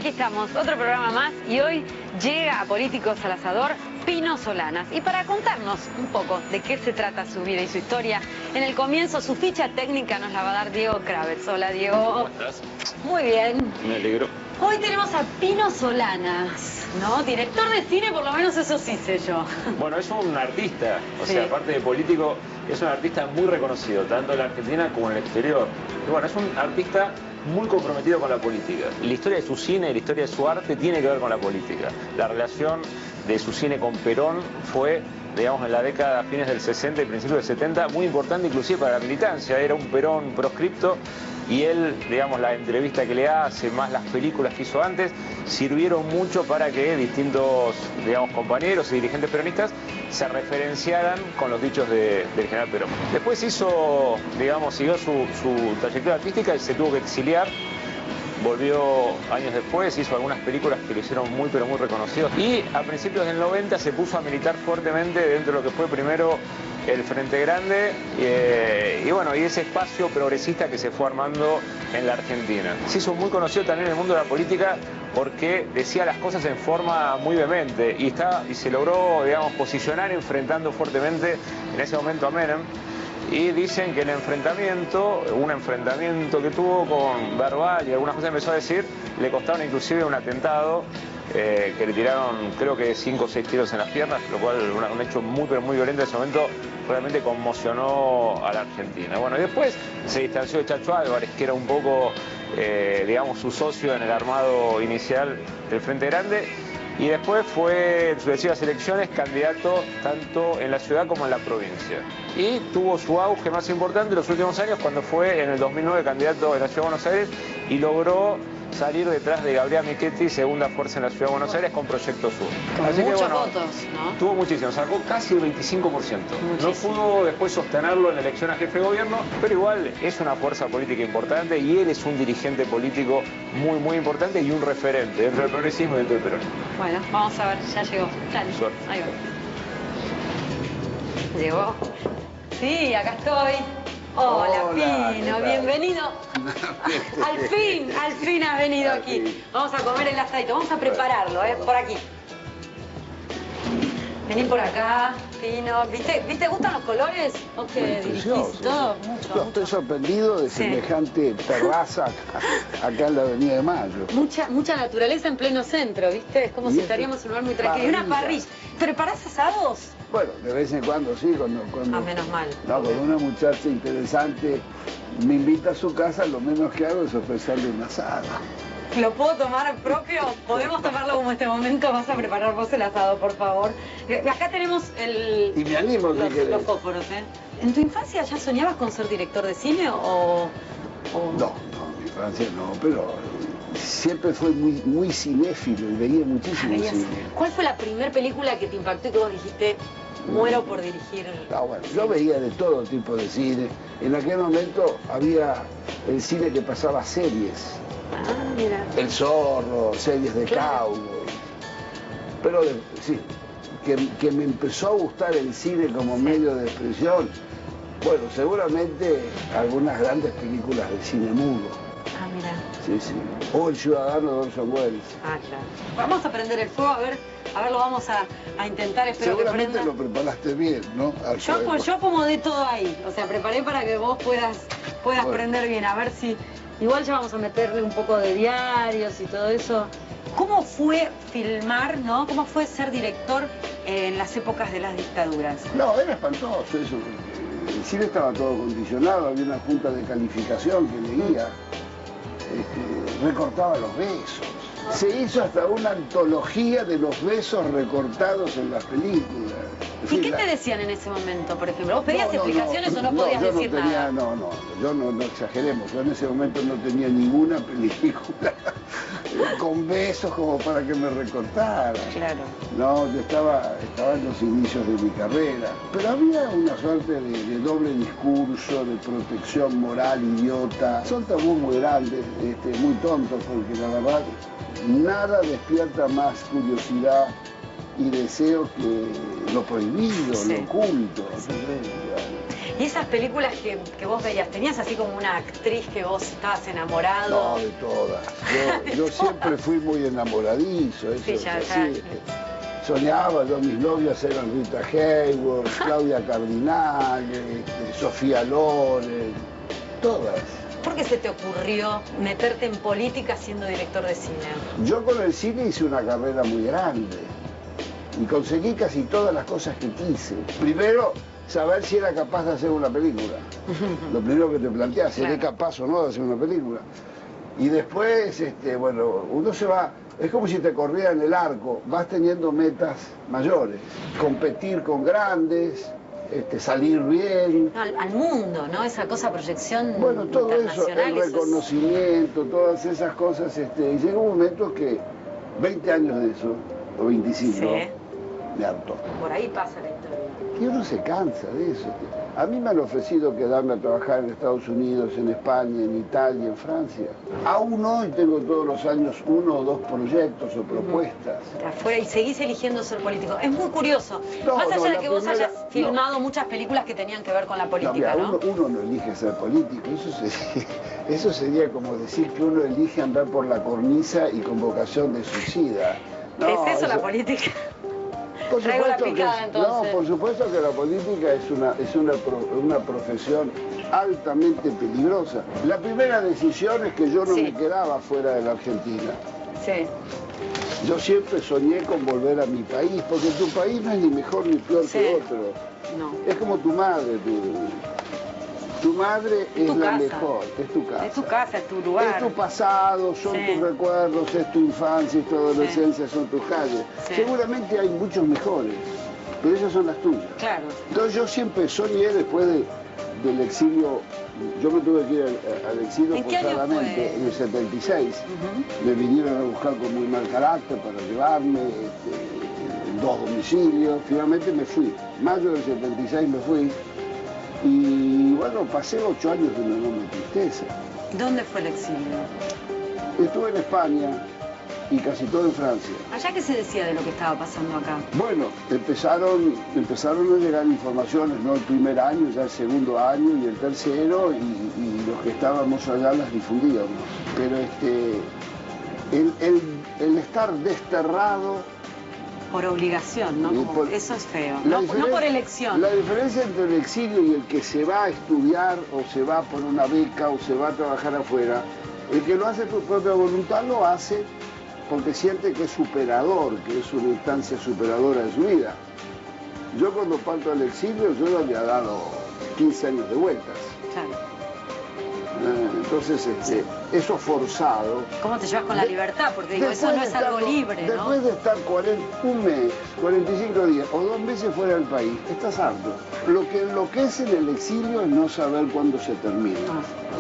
Aquí estamos, otro programa más y hoy llega a Políticos al Asador Pino Solanas. Y para contarnos un poco de qué se trata su vida y su historia, en el comienzo su ficha técnica nos la va a dar Diego Kravetz. Hola Diego. ¿Cómo estás? Muy bien. Me alegro. Hoy tenemos a Pino Solanas, ¿no? Director de cine, por lo menos eso sí sé yo. Bueno, es un artista, o Sí. sea, aparte de político, es un artista muy reconocido, tanto en la Argentina como en el exterior. Y bueno, es un artista muy comprometido con la política. La historia de su cine y la historia de su arte tiene que ver con la política. La relación de su cine con Perón fue, digamos, en la década, fines del 60 y principios del 70, muy importante inclusive para la militancia. Era un Perón proscripto y él, digamos, la entrevista que le hace, más las películas que hizo antes, sirvieron mucho para que distintos, digamos, compañeros y dirigentes peronistas se referenciaran con los dichos del general Perón. Después hizo, digamos, siguió su trayectoria artística y se tuvo que exiliar. Volvió años después, hizo algunas películas que lo hicieron muy pero muy reconocidos. Y a principios del 90 se puso a militar fuertemente dentro de lo que fue primero el Frente Grande y bueno, y ese espacio progresista que se fue armando en la Argentina. Se hizo muy conocido también en el mundo de la política porque decía las cosas en forma muy vehemente y se logró, digamos, posicionar enfrentando fuertemente en ese momento a Menem. Y dicen que el enfrentamiento, un enfrentamiento que tuvo con verbal y algunas cosas empezó a decir, le costaron inclusive un atentado que le tiraron creo que 5 o 6 tiros en las piernas, lo cual un hecho muy pero muy violento en ese momento realmente conmocionó a la Argentina. Bueno, y después se distanció de Chacho Álvarez, que era un poco, digamos, su socio en el armado inicial del Frente Grande. Y después fue en sucesivas elecciones candidato tanto en la ciudad como en la provincia. Y tuvo su auge más importante en los últimos años cuando fue en el 2009 candidato en la ciudad de Buenos Aires y logró salir detrás de Gabriela Michetti, segunda fuerza en la ciudad de Buenos Aires, con Proyecto Sur. Con Así muchos que, bueno, votos, ¿no? Tuvo muchísimo, sacó casi el 25%. No pudo después sostenerlo en la elección a jefe de gobierno, pero igual es una fuerza política importante y él es un dirigente político muy, muy importante y un referente dentro del progresismo y dentro del peronismo. Bueno, vamos a ver, ya llegó. Dale. Suerte. Ahí va. Llegó. Sí, acá estoy. Hola, Pino, bienvenido. Al fin has venido aquí. Vamos a comer el asadito, vamos a prepararlo, por aquí. Vení por acá, Pino. ¿Viste? ¿Gustan los colores? ¿Vos que dirigís todo? Mucho. Estoy sorprendido de semejante terraza acá en la Avenida de Mayo. Mucha naturaleza en pleno centro, ¿viste? Es como si estaríamos en un lugar muy tranquilo. Y una parrilla. ¿Preparás asados? Bueno, de vez en cuando sí, cuando Ah, menos mal. No, cuando una muchacha interesante me invita a su casa, lo menos que hago es ofrecerle una asada. ¿Lo puedo tomar propio? ¿Podemos tomarlo como este momento? Vas a preparar vos el asado, por favor. Acá tenemos Y me animo, los fósforos, ¿eh? ¿En tu infancia ya soñabas con ser director de cine o...? No, en mi infancia no, pero siempre fue muy cinéfilo y veía muchísimo cine. ¿Cuál fue la primera película que te impactó y que vos dijiste, muero por dirigir? No, bueno, yo veía de todo tipo de cine. En aquel momento había el cine que pasaba series. Ah, mira. El Zorro, series de cowboy. Pero sí, que me empezó a gustar el cine como medio de expresión. Bueno, seguramente algunas grandes películas de cine mudo. Ah, mira. Sí, sí. O El Ciudadano de Orson Welles. Ah, claro. Vamos a prender el fuego, a ver, lo vamos a intentar, espero que Seguramente prenda. lo preparaste bien, ¿no? Yo acomodé todo ahí, o sea, preparé para que vos puedas Bueno. prender bien, a ver si... Igual ya vamos a meterle un poco de diarios y todo eso. ¿Cómo fue filmar, no? ¿Cómo fue ser director en las épocas de las dictaduras? No, era espantoso eso. El cine estaba todo condicionado, había una junta de calificación que leía, recortaba los besos. Se hizo hasta una antología de los besos recortados en las películas. ¿Y qué te decían en ese momento, por ejemplo? ¿Vos pedías explicaciones o no podías decir nada? No exageremos. Yo en ese momento no tenía ninguna película con besos como para que me recortaran. Claro. No, yo estaba en los inicios de mi carrera. Pero había una suerte de doble discurso, de protección moral idiota. Son tabús muy grandes, muy tontos, porque la verdad nada despierta más curiosidad y deseo que lo prohibido, Sí. lo oculto. Y esas películas que vos veías, ¿tenías así como una actriz que vos estabas enamorado? No, de todas. Yo siempre fui muy enamoradizo, eso Sí, es ya. así. Soñaba, mis novias eran Rita Hayworth, Claudia Cardinal, Sofía Loren, todas. ¿Por qué se te ocurrió meterte en política siendo director de cine? Yo con el cine hice una carrera muy grande y conseguí casi todas las cosas que quise. Primero, saber si era capaz de hacer una película. Lo primero que te planteas, ¿seré capaz o no de hacer una película? Y después, bueno, uno se va, es como si te corriera en el arco, vas teniendo metas mayores, competir con grandes, salir bien. Al mundo, ¿no? Esa cosa, proyección bueno, todo eso, internacional. el reconocimiento, todas esas cosas, y llega un momento que 20 años de eso, o 25, Sí. me hartó. Por ahí pasa la historia. Y uno se cansa de eso. A mí me han ofrecido quedarme a trabajar en Estados Unidos, en España, en Italia, en Francia. Aún hoy tengo todos los años 1 o 2 proyectos o propuestas. Afuera y seguís eligiendo ser político. Es muy curioso. No, Más allá no, de la que vos primera- hayas filmado muchas películas que tenían que ver con la No, política, mira, ¿no? uno no elige ser político, eso sería como decir que uno elige andar por la cornisa y con vocación de suicida. No, ¿Es eso la política? Por Traigo la supuesto que picada, entonces. No, por supuesto que la política es una profesión altamente peligrosa. La primera decisión es que yo no Sí. me quedaba fuera de la Argentina. Sí. Yo siempre soñé con volver a mi país, porque tu país no es ni mejor ni peor Sí. que otro. No. Es como tu madre. Tu madre es tu la casa. mejor, es tu casa. Es tu casa, es tu lugar. Es tu pasado, son Sí. tus recuerdos, es tu infancia, es tu adolescencia, son tus calles. Sí. Seguramente hay muchos mejores, pero esas son las tuyas. Claro. Entonces yo siempre soñé después del exilio, yo me tuve que ir al exilio ¿En qué año forzadamente fue? en el 76. Ujú. Me vinieron a buscar con muy mal carácter para llevarme, en 2 domicilios. Finalmente me fui. Mayo del 76 me fui. Y bueno, pasé 8 años de una enorme tristeza. ¿Dónde fue el exilio? Estuve en España y casi todo en Francia. ¿Allá qué se decía de lo que estaba pasando acá? Bueno, empezaron a llegar informaciones, no el primer año, ya el segundo año y el tercero, y los que estábamos allá las difundíamos. Pero el estar desterrado... Por obligación, ¿no? Y Como eso es feo. La No por elección. La diferencia entre el exilio y el que se va a estudiar o se va por una beca o se va a trabajar afuera, el que lo hace por propia voluntad lo hace porque siente que es superador, que es una instancia superadora de su vida. Yo cuando parto al exilio, yo le había dado 15 años de vueltas. Claro. Entonces, eso forzado. ¿Cómo te llevas con la libertad? Porque digo, eso no es algo libre, ¿no? Después de estar un mes, 45 días o 2 meses fuera del país, estás harto. Lo que enloquece en el exilio es no saber cuándo se termina.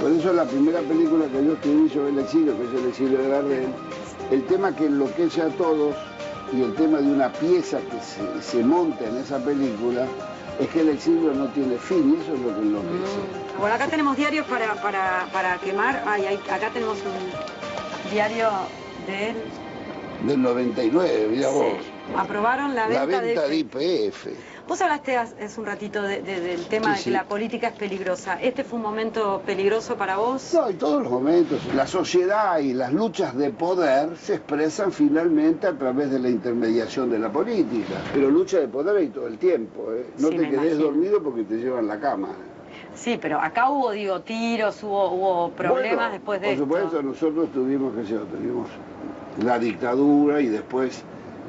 Por eso la primera película que yo escribí sobre el exilio, que es El exilio de Gardel, el tema que enloquece a todos y el tema de una pieza que se monta en esa película es que el exilio no tiene fin y eso es lo que enloquece. Bueno, acá tenemos diarios para quemar. Acá tenemos un diario Del 99, mirá vos. Aprobaron la venta, de IPF. Vos hablaste hace un ratito del tema de que la política es peligrosa. ¿Este fue un momento peligroso para vos? No, en todos los momentos. La sociedad y las luchas de poder se expresan finalmente a través de la intermediación de la política. Pero lucha de poder hay todo el tiempo, ¿eh? No Sí, te me quedes imagino. dormido porque te llevan la cama. Sí, pero acá hubo, tiros, hubo problemas Bueno, después de por esto. supuesto, nosotros tuvimos la dictadura y después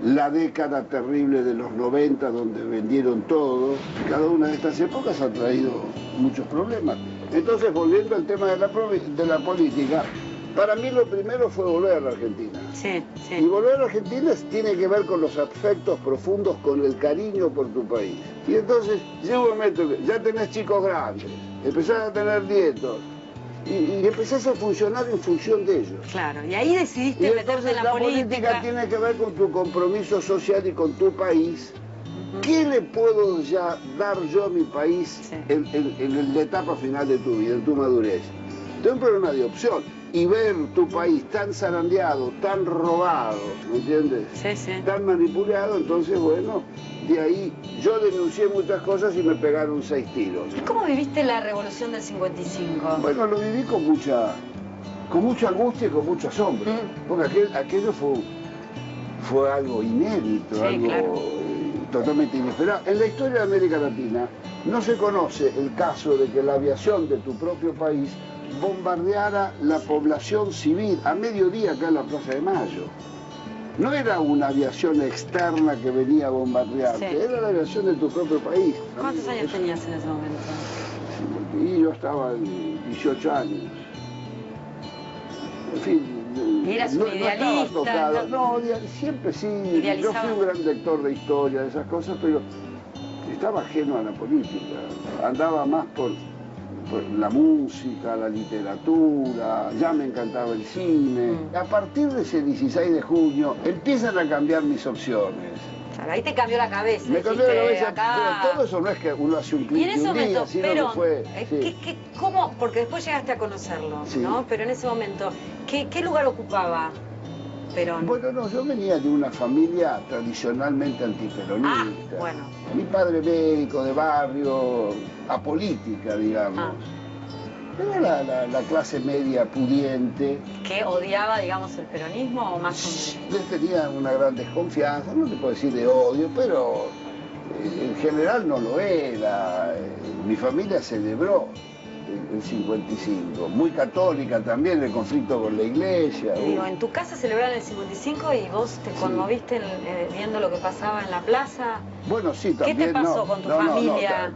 la década terrible de los 90 donde vendieron todo. Cada una de estas épocas ha traído muchos problemas. Entonces, volviendo al tema de la política, para mí lo primero fue volver a la Argentina. Sí, Y sí. volver a la Argentina tiene que ver con los afectos profundos, con el cariño por tu país. Y entonces llega un momento que ya tenés chicos grandes, empezás a tener nietos, y empezás a funcionar en función de ellos. Claro, y ahí Y decidiste meterte entonces en la la política. política tiene que ver con tu compromiso social y con tu país. ¿Qué le puedo ya dar yo a mi país Sí. en la etapa final de tu vida, en tu madurez? Tengo un problema de opción. Y ver tu país tan zarandeado, tan robado, ¿me entiendes? Sí, sí. Tan manipulado, entonces, bueno, de ahí yo denuncié muchas cosas y me pegaron 6 tiros. ¿Y cómo viviste la revolución del 55? Bueno, lo viví con mucha angustia y con mucho asombro, porque aquello fue algo inédito, sí, algo claro. Totalmente inesperado. En la historia de América Latina no se conoce el caso de que la aviación de tu propio país bombardeara la población civil a mediodía acá en la Plaza de Mayo. No era una aviación externa que venía a bombardearte, sí. era la aviación de tu propio país. ¿Cuántos años tenías en ese momento? Y yo estaba en 18 años. En fin, ¿Y eras un no idealista? estaba tocado. No, siempre sí. Idealizaba. Yo fui un gran lector de historia, de esas cosas, pero estaba ajeno a la política. Andaba más por la música, la literatura, ya me encantaba el cine. A partir de ese 16 de junio empiezan a cambiar mis opciones. Claro, ahí te cambió la cabeza. Me cambió la cabeza, acá... pero todo eso no es que uno hace un clic Y en ese de un día, momento, sino Perón, que fue... Sí. ¿cómo? Porque después llegaste a conocerlo, Sí. ¿no? Pero en ese momento, ¿qué lugar ocupaba Perón? Bueno, no, yo venía de una familia tradicionalmente antiperonista. Ah, bueno. Mi padre médico de barrio, apolítica, digamos. Ah. Era la clase media pudiente. ¿Que odiaba, digamos, el peronismo o más o menos? Les tenía una gran desconfianza, no te puedo decir de odio, pero en general no lo era. Mi familia celebró el 55, muy católica también, el conflicto con la iglesia. Y digo, en tu casa celebraron el 55 y vos te conmoviste viendo lo que pasaba en la plaza. Bueno, sí, también. ¿Qué te pasó con tu familia?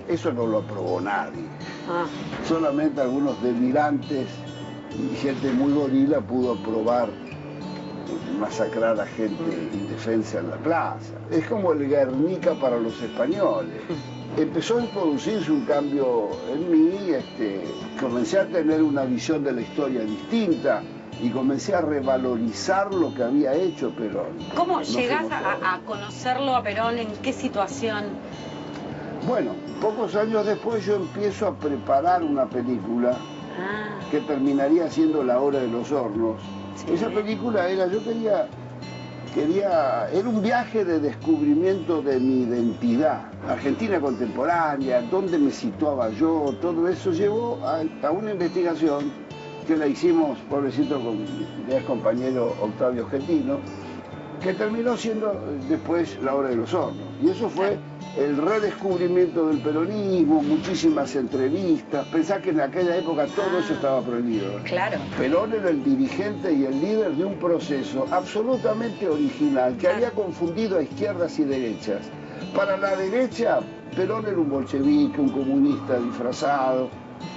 Eso no lo aprobó nadie. Ah. Solamente algunos delirantes y gente muy gorila pudo aprobar masacrar a gente indefensa en la plaza. Es como el Guernica para los españoles. Empezó a producirse un cambio en mí, comencé a tener una visión de la historia distinta y comencé a revalorizar lo que había hecho Perón. ¿Cómo llegás a conocerlo a Perón? ¿En qué situación? Bueno, pocos años después yo empiezo a preparar una película que terminaría siendo La Hora de los Hornos. Sí. Esa película era un viaje de descubrimiento de mi identidad. Argentina contemporánea, dónde me situaba yo, todo eso llevó a una investigación que la hicimos, pobrecito, con mi ex compañero Octavio Schettino, que terminó siendo después La Hora de los Hornos. Y eso fue el redescubrimiento del peronismo, muchísimas entrevistas. Pensá que en aquella época todo eso estaba prohibido. Claro. Perón era el dirigente y el líder de un proceso absolutamente original que había confundido a izquierdas y derechas. Para la derecha, Perón era un bolchevique, un comunista disfrazado.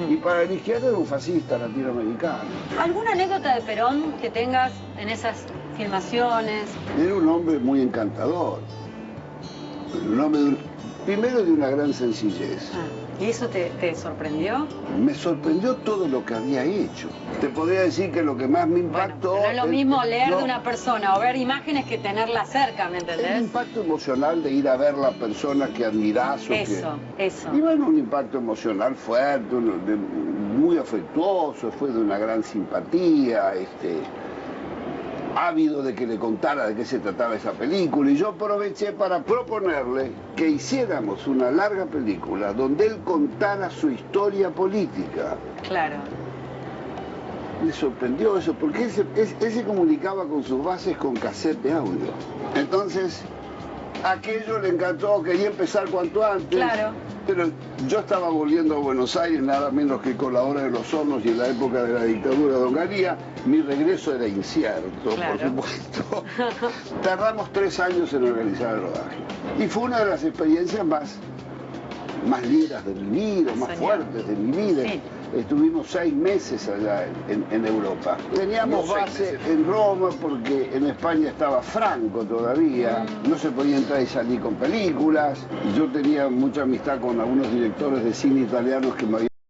Y para la izquierda era un fascista latinoamericano. ¿Alguna anécdota de Perón que tengas en esas filmaciones? Era un hombre muy encantador. Un hombre primero de una gran sencillez. ¿Y eso te sorprendió? Me sorprendió todo lo que había hecho. Te podría decir que lo que más me impactó... Bueno, no es lo mismo leer de una persona o ver imágenes que tenerla cerca, ¿me entendés? El impacto emocional de ir a ver la persona que admirás. Eso. Y bueno, un impacto emocional fuerte, muy afectuoso, fue de una gran simpatía, ávido de que le contara de qué se trataba esa película, y yo aproveché para proponerle que hiciéramos una larga película donde él contara su historia política. Claro. Le sorprendió eso, porque él se comunicaba con sus bases con cassette de audio. Entonces, aquello le encantó, quería empezar cuanto antes. Claro. Pero yo estaba volviendo a Buenos Aires, nada menos que con La Hora de los Hornos y en la época de la dictadura de Onganía. Mi regreso era incierto, por supuesto. Tardamos 3 años en organizar el rodaje. Y fue una de las experiencias más lindas de mi vida, más fuertes de mi vida. Sí. Estuvimos 6 meses allá en Europa. Teníamos base en Roma porque en España estaba Franco todavía, no se podía entrar y salir con películas. Yo tenía mucha amistad con algunos directores de cine italianos que me habían